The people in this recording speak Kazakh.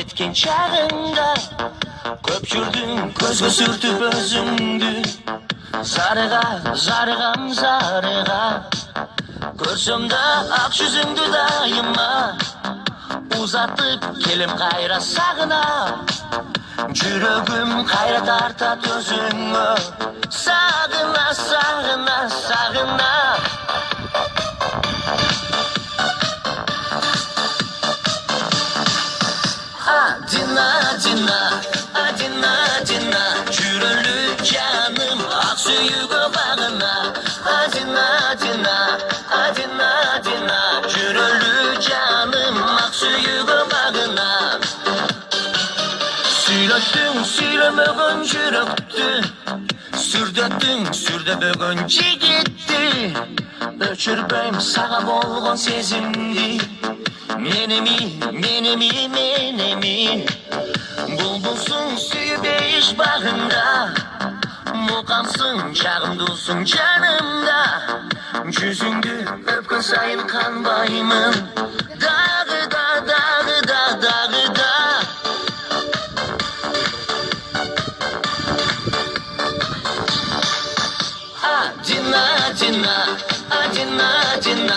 кеткен чағыңда көп жүрдің көзге сүртіп өзіңді зарыға зарығам зарыға көрсем да ақ жүзіңді дайыма ұзатып келем қайра сағына жүрегім қайра тартат өзіңе сағына сағына сағына Adina жүрелі жаным ақ сүйігі бағына Adina жүрелі жаным ақ сүйігі бағына Сүйлеттің сүйлемеген жүректі сүрдеттің сүрдебеген жігітті өшірбейм саға болған сезімді менеми Бұлбұлсың сүйіп еш бағында Мұқамсың жағымдысың жанымда Жүзіңді өпкен сайын қанбаймын Дағы да Adina